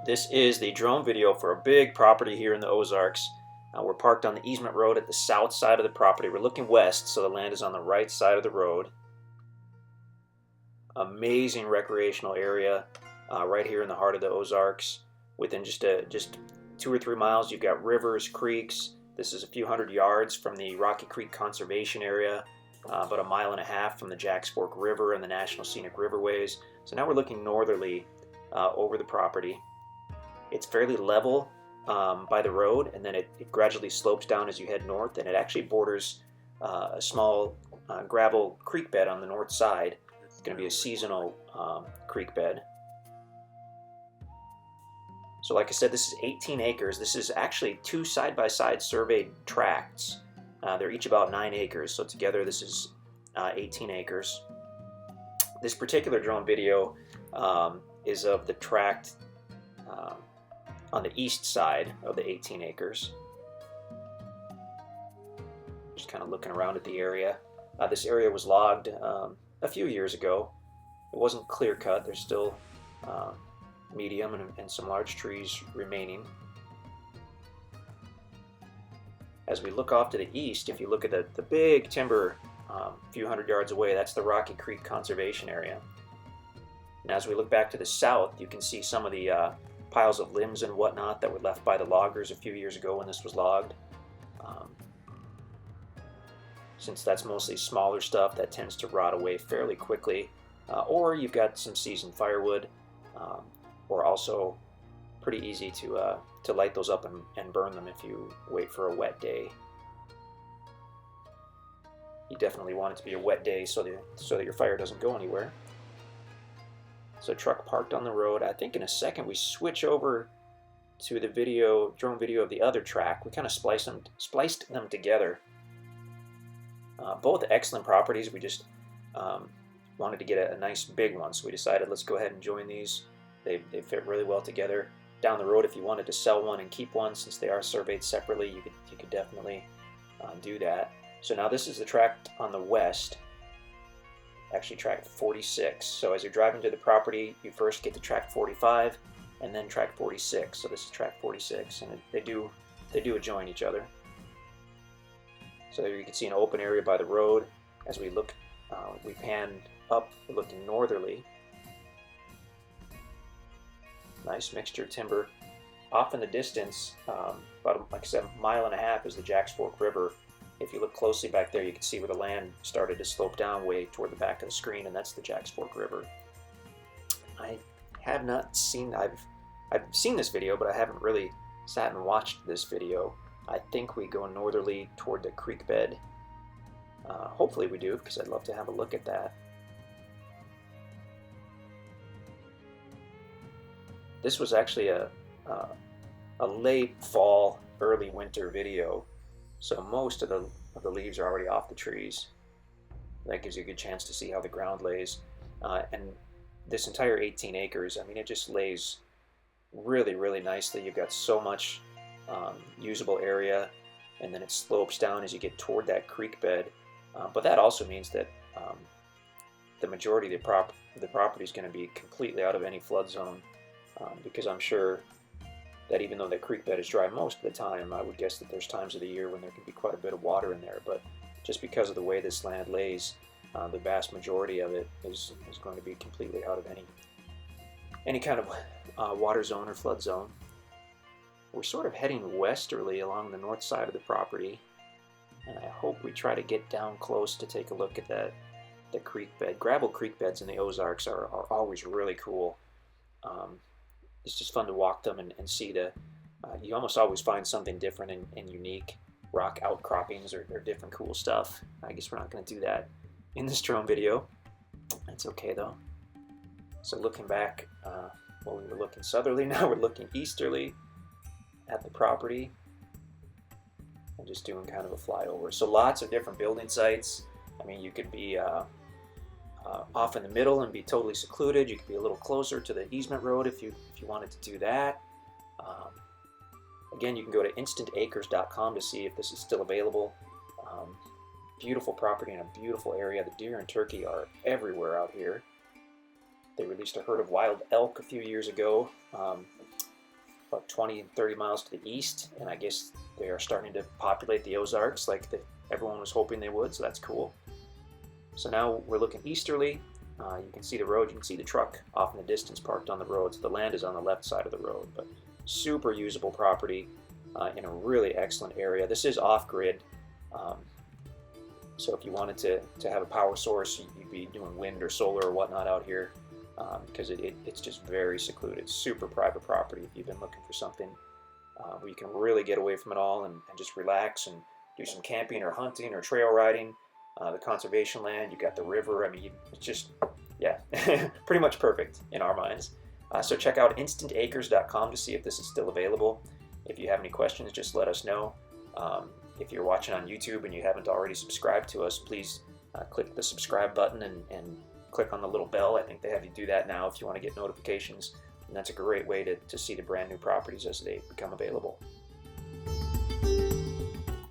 This is the drone video for a big property here in the Ozarks. We're parked on the easement road at the south side of the property. We're looking west, so the land is on the right side of the road. Amazing recreational area right here in the heart of the Ozarks. Within just 2 or 3 miles, you've got rivers, creeks. This is a few hundred yards from the Rocky Creek Conservation Area, about 1.5 miles from the Jacks Fork River and the National Scenic Riverways. So now we're looking northerly over the property. It's fairly level by the road, and then it gradually slopes down as you head north, and it actually borders a small gravel creek bed on the north side. It's going to be a seasonal creek bed. So like I said, this is 18 acres. This is actually 2 side-by-side surveyed tracts. They're each about 9 acres, so together this is 18 acres. This particular drone video is of the tract on the east side of the 18 acres. Just kind of looking around at the area. This area was logged a few years ago. It wasn't clear cut. There's still medium and some large trees remaining. As we look off to the east, if you look at the big timber a few hundred yards away, that's the Rocky Creek Conservation Area. And as we look back to the south, you can see some of the piles of limbs and whatnot that were left by the loggers a few years ago when this was logged. Since that's mostly smaller stuff, that tends to rot away fairly quickly. Or you've got some seasoned firewood, or also pretty easy to light those up and burn them if you wait for a wet day. You definitely want it to be a wet day so that your fire doesn't go anywhere. So truck parked on the road. I think in a second we switch over to the drone video of the other track. We kind of spliced them together. Both excellent properties. We just wanted to get a nice big one, so we decided let's go ahead and join these. They fit really well together. Down the road, if you wanted to sell one and keep one, since they are surveyed separately, you could definitely do that. So now this is the tract on the west, actually tract 46. So as you're driving to the property, you first get to tract 45 and then tract 46. So this is tract 46, and they do adjoin each other. So there you can see an open area by the road. As we look, we pan up, we're looking northerly. Nice mixture of timber. Off in the distance, about, like I said, 1.5 miles is the Jacks Fork River. If you look closely back there, you can see where the land started to slope down way toward the back of the screen, and that's the Jacks Fork River. I have not seen, I've seen this video, but I haven't really sat and watched this video. I think we go northerly toward the creek bed. Hopefully we do, because I'd love to have a look at that. This was actually a late fall, early winter video, so most of the leaves are already off the trees. That gives you a good chance to see how the ground lays. And this entire 18 acres, I mean, it just lays really, really nicely. You've got so much usable area, and then it slopes down as you get toward that creek bed. But that also means that the majority of the property is going to be completely out of any flood zone. Because I'm sure that even though the creek bed is dry most of the time, I would guess that there's times of the year when there can be quite a bit of water in there. But just because of the way this land lays, the vast majority of it is going to be completely out of any kind of water zone or flood zone. We're sort of heading westerly along the north side of the property, and I hope we try to get down close to take a look at the creek bed. Gravel creek beds in the Ozarks are always really cool. It's just fun to walk them and see you almost always find something different and unique, rock outcroppings or different cool stuff. I guess we're not going to do that in this drone video. That's okay though. So looking back, well, we were looking southerly, now we're looking easterly at the property. I'm just doing kind of a flyover. So lots of different building sites. I mean, you could be off in the middle and be totally secluded. You could be a little closer to the easement road if you wanted to do that. Again, you can go to InstantAcres.com to see if this is still available. Beautiful property in a beautiful area. The deer and turkey are everywhere out here. They released a herd of wild elk a few years ago. about 20 and 30 miles to the east, and I guess they are starting to populate the Ozarks like everyone was hoping they would, so that's cool. So now we're looking easterly. You can see the road, you can see the truck off in the distance parked on the road, so the land is on the left side of the road, but super usable property in a really excellent area. This is off-grid, so if you wanted to have a power source, you'd be doing wind or solar or whatnot out here, because it's just very secluded, super private property if you've been looking for something where you can really get away from it all and just relax and do some camping or hunting or trail riding. The conservation land, you got the river. I mean, it's just, yeah, pretty much perfect in our minds. So check out InstantAcres.com to see if this is still available. If you have any questions, just let us know. If you're watching on YouTube and you haven't already subscribed to us, please click the subscribe button and click on the little bell. I think they have you do that now if you want to get notifications. And that's a great way to see the brand new properties as they become available.